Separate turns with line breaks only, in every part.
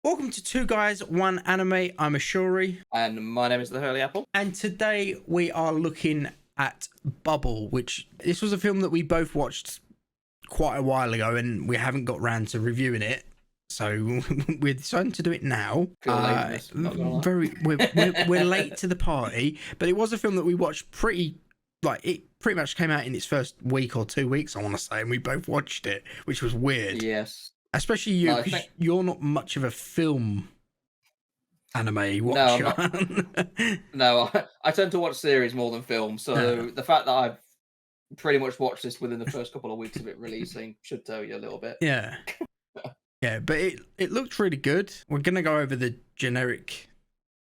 Welcome to Two Guys, One Anime. I'm Ashuri.
And my name is the Hurley Apple.
And today we are looking at Bubble, which this was a film that we both watched quite a while ago and we haven't got round to reviewing it. So we're deciding to do it now. We're late to the party, but it was a film that we watched it pretty much came out in its first week or 2 weeks, I want to say, and we both watched it, which was weird.
Yes.
Especially you, because you're not much of a film anime watcher.
No, I tend to watch series more than film. So the fact that I've pretty much watched this within the first couple of weeks of it releasing should tell you a little bit.
Yeah. Yeah, but it looked really good. We're going to go over the generic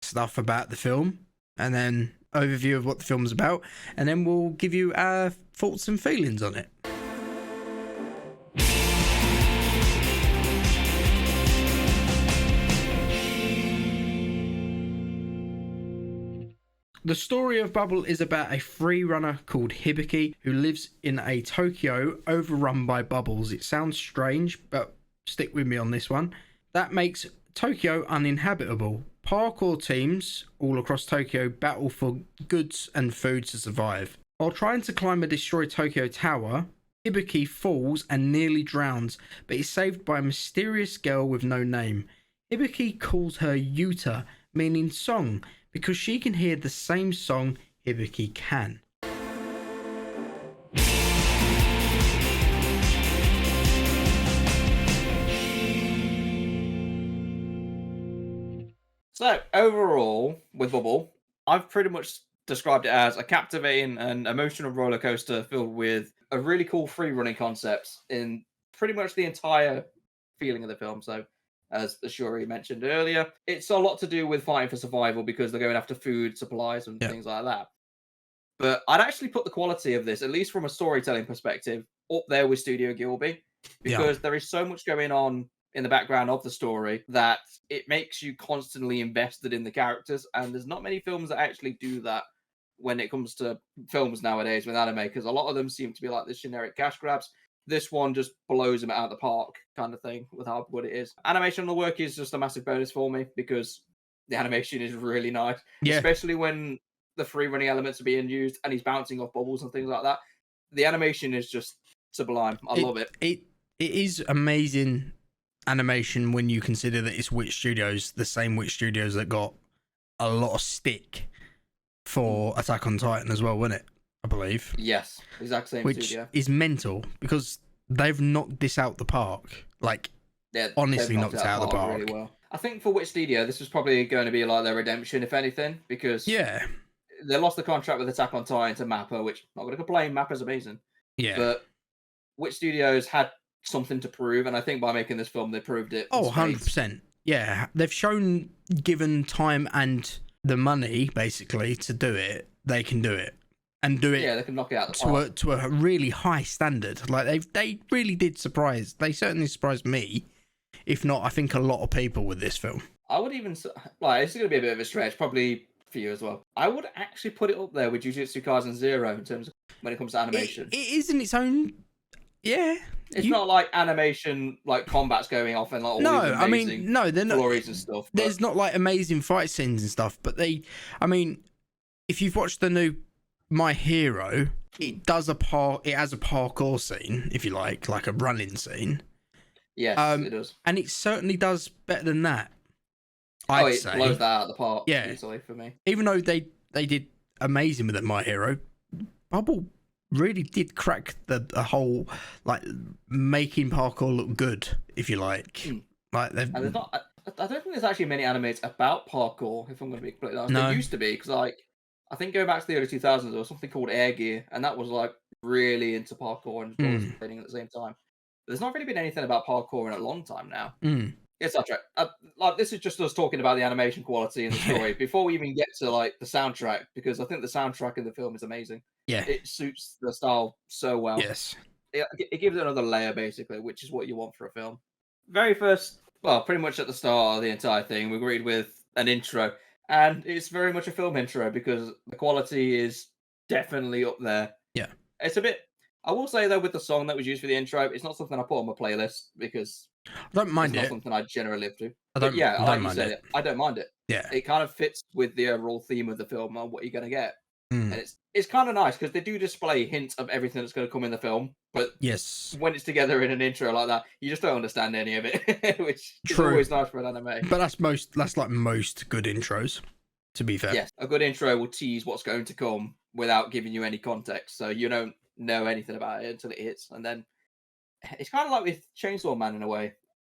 stuff about the film and then overview of what the film's about. And then we'll give you our thoughts and feelings on it. The story of Bubble is about a free runner called Hibiki who lives in a Tokyo overrun by bubbles. It sounds strange, but stick with me on this one. That makes Tokyo uninhabitable. Parkour teams all across Tokyo battle for goods and food to survive. While trying to climb a destroyed Tokyo tower, Hibiki falls and nearly drowns, but is saved by a mysterious girl with no name. Hibiki calls her Uta, meaning song, because she can hear the same song Hibiki can.
So overall, with Bubble, I've pretty much described it as a captivating and emotional roller coaster filled with a really cool free running concept in pretty much the entire feeling of the film. So as Ashuri mentioned earlier, it's a lot to do with fighting for survival because they're going after food supplies and things like that. But I'd actually put the quality of this, at least from a storytelling perspective, up there with Studio Gilby, because there is so much going on in the background of the story that it makes you constantly invested in the characters. And there's not many films that actually do that when it comes to films nowadays with anime, because a lot of them seem to be like this generic cash grabs. This one just blows them out of the park kind of thing with how good it is. Animation on the work is just a massive bonus for me because the animation is really nice, especially when the free running elements are being used and he's bouncing off bubbles and things like that. The animation is just sublime. I love it.
It is amazing animation when you consider that it's Witch Studios, the same Witch Studios that got a lot of stick for Attack on Titan as well, wasn't it? I believe.
Yes, exact same
which
studio.
Is mental because they've knocked this out the park. Like, honestly knocked it out of the park.
Really well. I think for Witch Studio, this was probably going to be like their redemption, if anything, because they lost the contract with Attack on Titan to Mappa, which I'm not going to complain. Mappa's amazing.
Yeah.
But Witch Studios had something to prove, and I think by making this film, they proved it.
Oh, 100%. Yeah. They've shown, given time and the money, basically, to do it, they can do it. And do it.
Yeah, they can knock it out of the park.
To a really high standard. Like, they really did surprise. They certainly surprised me, if not, I think, a lot of people with this film.
I would even, like, it's going to be a bit of a stretch, probably for you as well. I would actually put it up there with Jujutsu Kaisen Zero in terms of when it comes to animation.
It is in its own. Yeah.
It's not like animation, like combat's going off and like all these amazing
they're not
glories and stuff. But
there's not like amazing fight scenes and stuff, but if you've watched the new My Hero, it has a parkour scene, if you like a running scene.
Yes, it does.
And it certainly does better than that.
It blows that out of the park easily for me.
Even though they did amazing with it, My Hero, Bubble really did crack the whole, like, making parkour look good, if you like. Like, I
don't think there's actually many animes about parkour, if I'm going to be completely honest. There used to be, because, like, I think going back to the early 2000s, there was something called Air Gear, and that was, like, really into parkour and training at the same time. But there's not really been anything about parkour in a long time now. It's not true. Like, this is just us talking about the animation quality and the story before we even get to, like, the soundtrack, because I think the soundtrack in the film is amazing.
Yeah.
It suits the style so well.
Yes.
It gives it another layer, basically, which is what you want for a film. Very first, well, pretty much at the start of the entire thing, we agreed with an intro. And it's very much a film intro because the quality is definitely up there.
Yeah.
It's a bit, I will say though, with the song that was used for the intro, it's not something I put on my playlist because
I don't
it's
mind
not
it.
something I generally live to.
I
But yeah,
don't
like you
mind
said,
it.
I don't mind it.
Yeah.
It kind of fits with the overall theme of the film and what you're gonna get.
Mm.
And it's kind of nice because they do display hints of everything that's going to come in the film, but
Yes.
when it's together in an intro like that, you just don't understand any of it, which is
True.
always nice for an anime.
But that's like most good intros, to be fair.
Yes, a good intro will tease what's going to come without giving you any context, so you don't know anything about it until it hits, and then it's kind of like with Chainsaw Man in a way.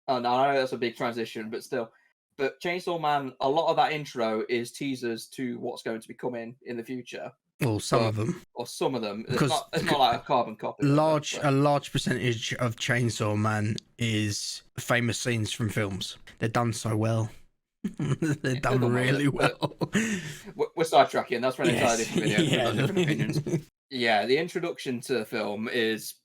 And I know that's a big transition, but still. But Chainsaw Man, a lot of that intro is teasers to what's going to be coming in the future.
Well, some of them.
Or some of them.
Because
It's not like a carbon copy.
A large percentage of Chainsaw Man is famous scenes from films. They're done so well. They're done really well.
We're sidetracking. That's for an entirely
Yes.
different video.
Yeah.
Different opinions. Yeah, the introduction to the film is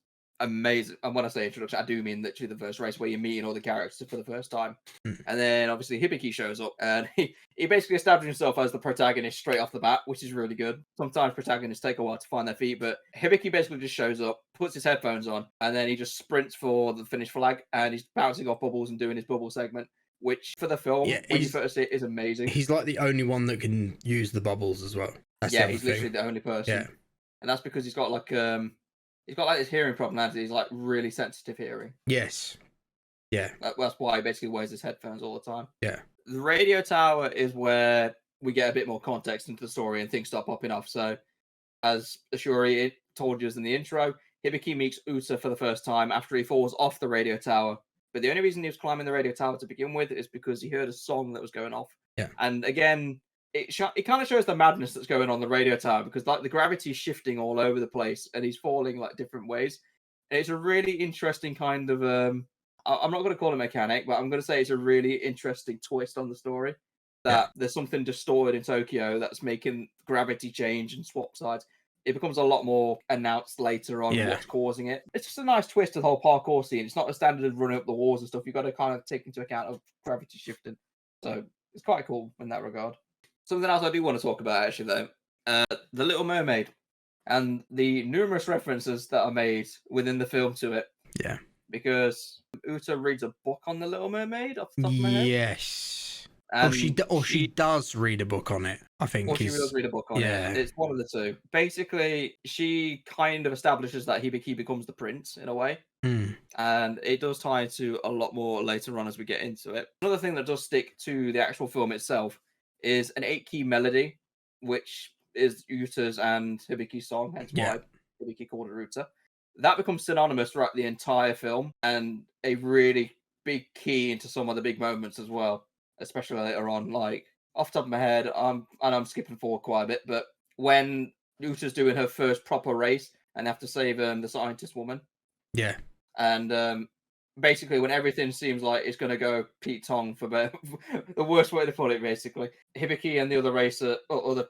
amazing. And when I say introduction, I do mean literally the first race where you're meeting all the characters for the first time. And then obviously Hibiki shows up and he basically established himself as the protagonist straight off the bat, which is really good. Sometimes protagonists take a while to find their feet, but Hibiki basically just shows up, puts his headphones on, and then he just sprints for the finish flag and he's bouncing off bubbles and doing his bubble segment, which for the film, when you first see it, is amazing.
He's like the only one that can use the bubbles as well. That's
he's literally the only person.
Yeah.
And that's because he's got like this hearing problem, and he's like really sensitive hearing.
Yes. Yeah.
That's why he basically wears his headphones all the time.
Yeah.
The radio tower is where we get a bit more context into the story and things start popping off. So, as Ashuri told us in the intro, Hibiki meets Uta for the first time after he falls off the radio tower. But the only reason he was climbing the radio tower to begin with is because he heard a song that was going off.
Yeah.
And again, it kind of shows the madness that's going on the radio tower because like the gravity is shifting all over the place and he's falling like different ways. And it's a really interesting kind of I'm not going to call it mechanic, but I'm going to say it's a really interesting twist on the story that there's something distorted in Tokyo that's making gravity change and swap sides. It becomes a lot more announced later on what's causing it. It's just a nice twist to the whole parkour scene. It's not a standard running up the walls and stuff. You've got to kind of take into account of gravity shifting. So it's quite cool in that regard. Something else I do want to talk about, actually, though, The Little Mermaid and the numerous references that are made within the film to it.
Yeah.
Because Uta reads a book on The Little Mermaid off the top of my head.
Yes.
And
she does read a book on it, I think.
Or she does read a book on it. It's one of the two. Basically, she kind of establishes that Hibiki becomes the prince, in a way. And it does tie into a lot more later on as we get into it. Another thing that does stick to the actual film itself is an 8-key melody, which is Uta's and Hibiki's song, hence why Hibiki called it Uta. That becomes synonymous throughout the entire film and a really big key into some of the big moments as well, especially later on. Like, off the top of my head, I'm skipping forward quite a bit, but when Uta's doing her first proper race and have to save the scientist woman.
Yeah.
And basically, when everything seems like it's going to go Pete Tong for the worst way to put it, basically, Hibiki and the other racer, or other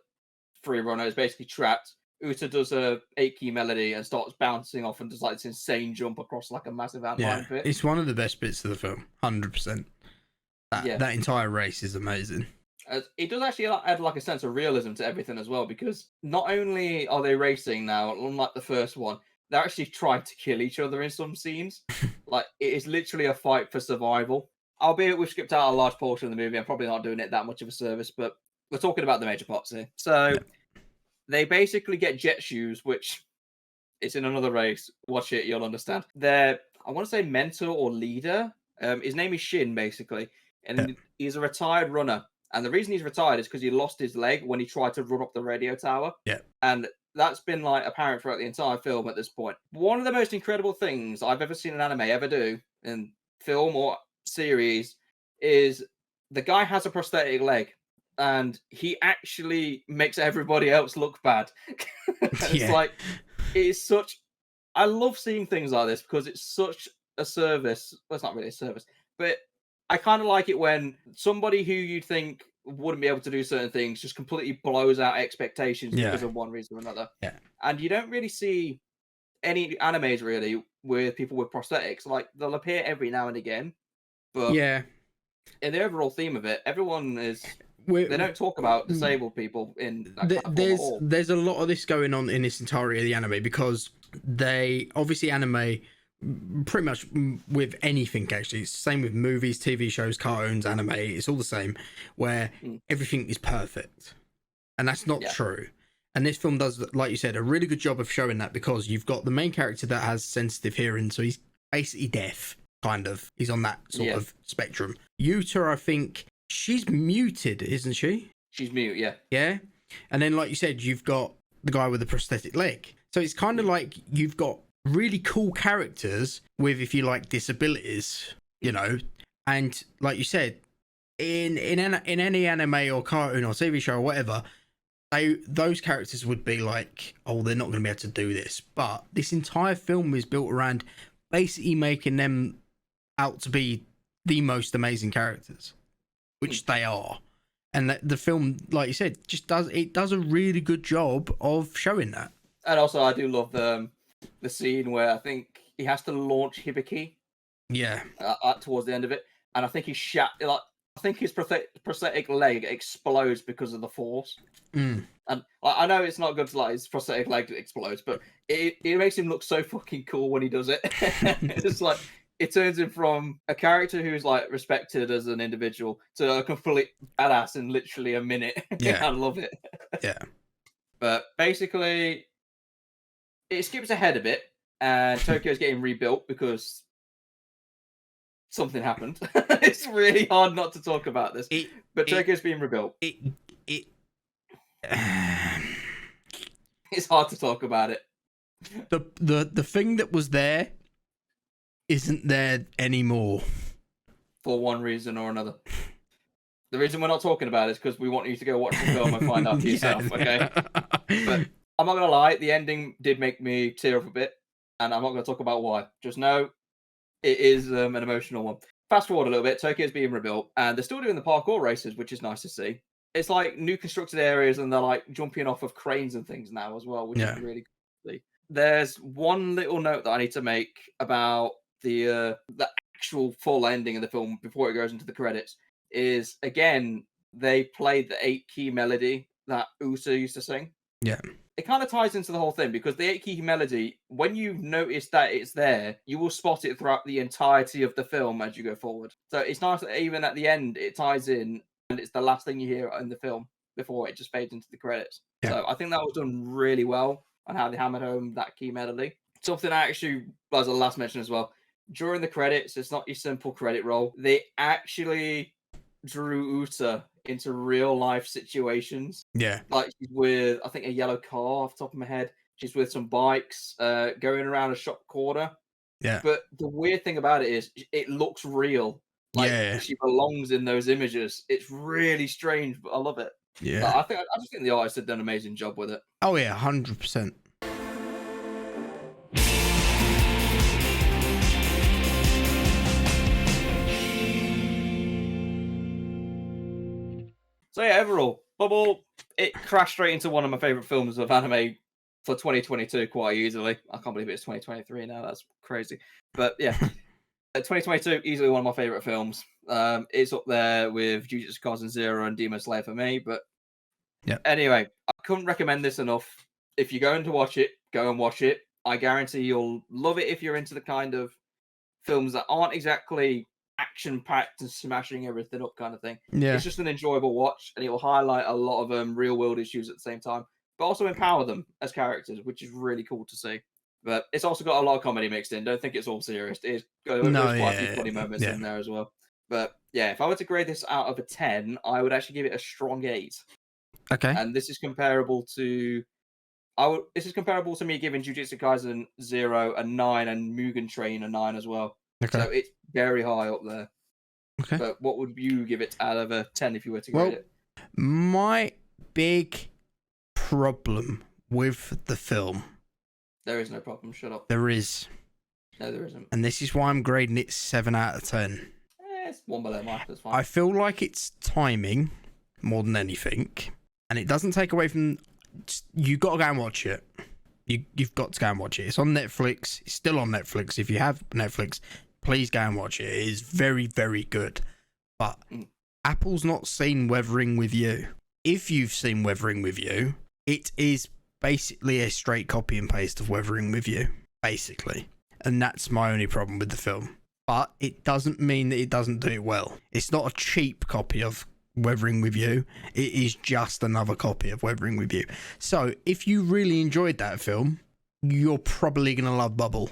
free runner, is basically trapped. Uta does a 8-key melody and starts bouncing off and does like this insane jump across like a massive antline pit.
It's one of the best bits of the film, 100%. That entire race is amazing.
It does actually add like a sense of realism to everything as well, because not only are they racing now, unlike the first one, they're actually trying to kill each other in some scenes. Like, it is literally a fight for survival. Albeit we've skipped out a large portion of the movie. I'm probably not doing it that much of a service, but we're talking about the major plots here. So they basically get jet shoes, which it's in another race. Watch it, you'll understand. Their, I want to say mentor or leader, his name is Shin, basically. And he's a retired runner. And the reason he's retired is because he lost his leg when he tried to run up the radio tower.
Yeah.
And that's been like apparent throughout the entire film at this point. One of the most incredible things I've ever seen an anime ever do in film or series is the guy has a prosthetic leg and he actually makes everybody else look bad. It's like, it is such, I love seeing things like this because it's such a service. Well, it's not really a service, but I kind of like it when somebody who you'd think wouldn't be able to do certain things just completely blows out expectations because of one reason or another.
Yeah.
And you don't really see any animes really with people with prosthetics. Like, they'll appear every now and again, but in the overall theme of it, everyone is. They don't talk about disabled people in that kind of form at all.
There's a lot of this going on in this entirety of the anime because they obviously anime pretty much with anything. Actually, it's the same with movies, TV shows, cartoons, anime. It's all the same, where everything is perfect, and that's not true. And this film does, like you said, a really good job of showing that, because you've got the main character that has sensitive hearing, so he's basically deaf, kind of. He's on that sort of spectrum. Uta, I think she's muted, isn't she?
She's mute, yeah.
Yeah. And then, like you said, you've got the guy with the prosthetic leg. So it's kind of like you've got really cool characters with, if you like, disabilities, you know. And like you said, in any anime or cartoon or TV show or whatever, those characters would be like, oh, they're not going to be able to do this. But this entire film is built around basically making them out to be the most amazing characters, which they are. And the film, like you said, just does a really good job of showing that.
And also, I do love the scene where I think he has to launch Hibiki.
Yeah.
Towards the end of it, and I think he I think his prosthetic leg explodes because of the force. And I know it's not good to, like, his prosthetic leg explodes, but it makes him look so fucking cool when he does it. It's like, it turns him from a character who's like respected as an individual to a complete badass in literally a minute.
Yeah.
I love it.
Yeah.
But basically, it skips ahead a bit, and Tokyo's getting rebuilt because something happened. It's really hard not to talk about this, but Tokyo's being rebuilt. It's hard to talk about it.
The thing that was there isn't there anymore,
for one reason or another. The reason we're not talking about it is because we want you to go watch the film and find out for yourself. Okay, but I'm not gonna lie, the ending did make me tear up a bit, and I'm not gonna talk about why. Just know it is an emotional one. Fast forward a little bit, Tokyo's being rebuilt, and they're still doing the parkour races, which is nice to see. It's like new constructed areas, and they're like jumping off of cranes and things now as well, which is really cool to see. There's one little note that I need to make about the actual full ending of the film before it goes into the credits. Is, again, they played the 8-key melody that Uta used to sing.
Yeah.
It kind of ties into the whole thing, because the 8-key melody, when you notice that it's there, you will spot it throughout the entirety of the film as you go forward. So it's nice that even at the end, it ties in, and it's the last thing you hear in the film before it just fades into the credits. Yeah. So I think that was done really well on how they hammered home that key melody. Something I actually, as a last mention as well, during the credits, it's not your simple credit roll. They actually drew Uta into real life situations.
Yeah.
Like, she's with, I think, a yellow car off the top of my head. She's with some bikes going around a shop corner.
Yeah.
But the weird thing about it is it looks real. Like, she belongs in those images. It's really strange, but I love it.
Yeah.
I just think the artist did an amazing job with it.
Oh yeah, 100%.
So yeah, overall, Bubble, it crashed straight into one of my favorite films of anime for 2022 quite easily. I can't believe it's 2023 now. That's crazy. But yeah, 2022, easily one of my favorite films. It's up there with Jujutsu Kaisen Zero and Demon Slayer for me. But anyway, I couldn't recommend this enough. If you're going to watch it, go and watch it. I guarantee you'll love it if you're into the kind of films that aren't exactly action-packed and smashing everything up kind of thing. Yeah. It's just an enjoyable watch, and it will highlight a lot of real-world issues at the same time, but also empower them as characters, which is really cool to see. But it's also got a lot of comedy mixed in. Don't think it's all serious. There's quite a few funny moments in there as well. But yeah, if I were to grade this out of a 10, I would actually give it a strong 8.
Okay.
And this is comparable to me giving Jujutsu Kaisen 0 a 9 and Mugen Train a 9 as well. Okay. So it's very high up there. Okay. But what would you give it out of a 10 if you were to grade it?
My big problem with the film...
There is no problem. Shut up.
There is.
No, there isn't.
And this is why I'm grading it 7 out of 10.
It's one below mark. That's fine.
I feel like it's timing more than anything. And it doesn't take away from... You got to go and watch it. You've got to go and watch it. It's on Netflix. It's still on Netflix. If you have Netflix, please go and watch it. It is very, very good. But Apple's not seen Weathering with You. If you've seen Weathering with You, it is basically a straight copy and paste of Weathering with You, basically. And that's my only problem with the film. But it doesn't mean that it doesn't do it well. It's not a cheap copy of Weathering with You. It is just another copy of Weathering with You. So if you really enjoyed that film, you're probably going to love Bubble,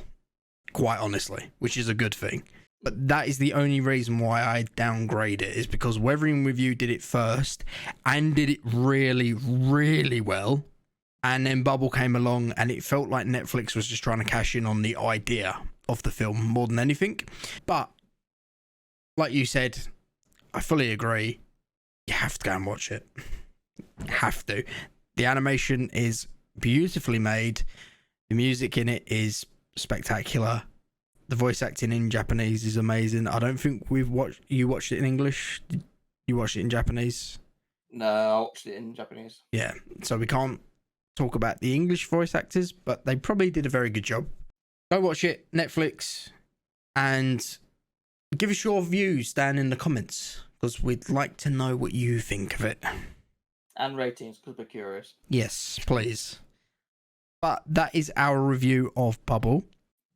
quite honestly, which is a good thing. But that is the only reason why I downgrade it, is because Weathering with You did it first and did it really, really well. And then Bubble came along and it felt like Netflix was just trying to cash in on the idea of the film more than anything. But like you said, I fully agree. You have to go and watch it. Have to. The animation is beautifully made. The music in it is spectacular. The voice acting in Japanese is amazing. I don't think you watched it in English. You watched it in Japanese?
No, I watched it in Japanese.
Yeah. So we can't talk about the English voice actors, but they probably did a very good job. Go watch it, Netflix, and give us your views down in the comments, because we'd like to know what you think of it.
And ratings, because we're curious.
Yes, please. But that is our review of Bubble.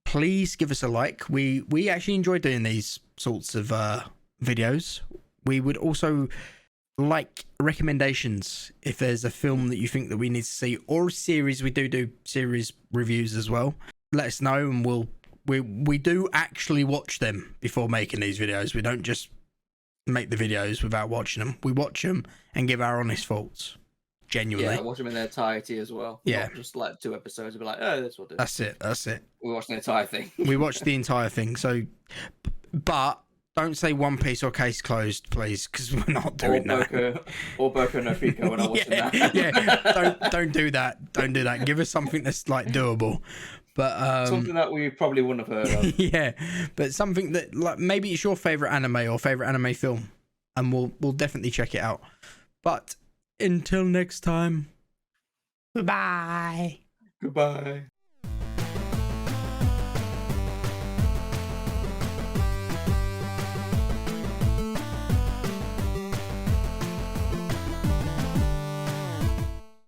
Please give us a like. We actually enjoy doing these sorts of videos. We would also like recommendations if there's a film that you think that we need to see, or a series. We do series reviews as well. Let us know, and we do actually watch them before making these videos. We don't just make the videos without watching them. We watch them and give our honest thoughts. Genuinely.
Yeah, watch them in their entirety as well.
Yeah.
Not just like 2 episodes and be like, oh, that's what it is.
That's it.
We watch the entire thing.
We watched the entire thing. So, but don't say One Piece or Case Closed, please, because we're not doing that.
Or Boku no Pico when I watch that.
Yeah, don't do that. Don't do that. Give us something that's like doable. But
something that we probably wouldn't have heard of.
Yeah, but something that like maybe it's your favorite anime or favorite anime film, and we'll definitely check it out. But until next time, goodbye.
Goodbye.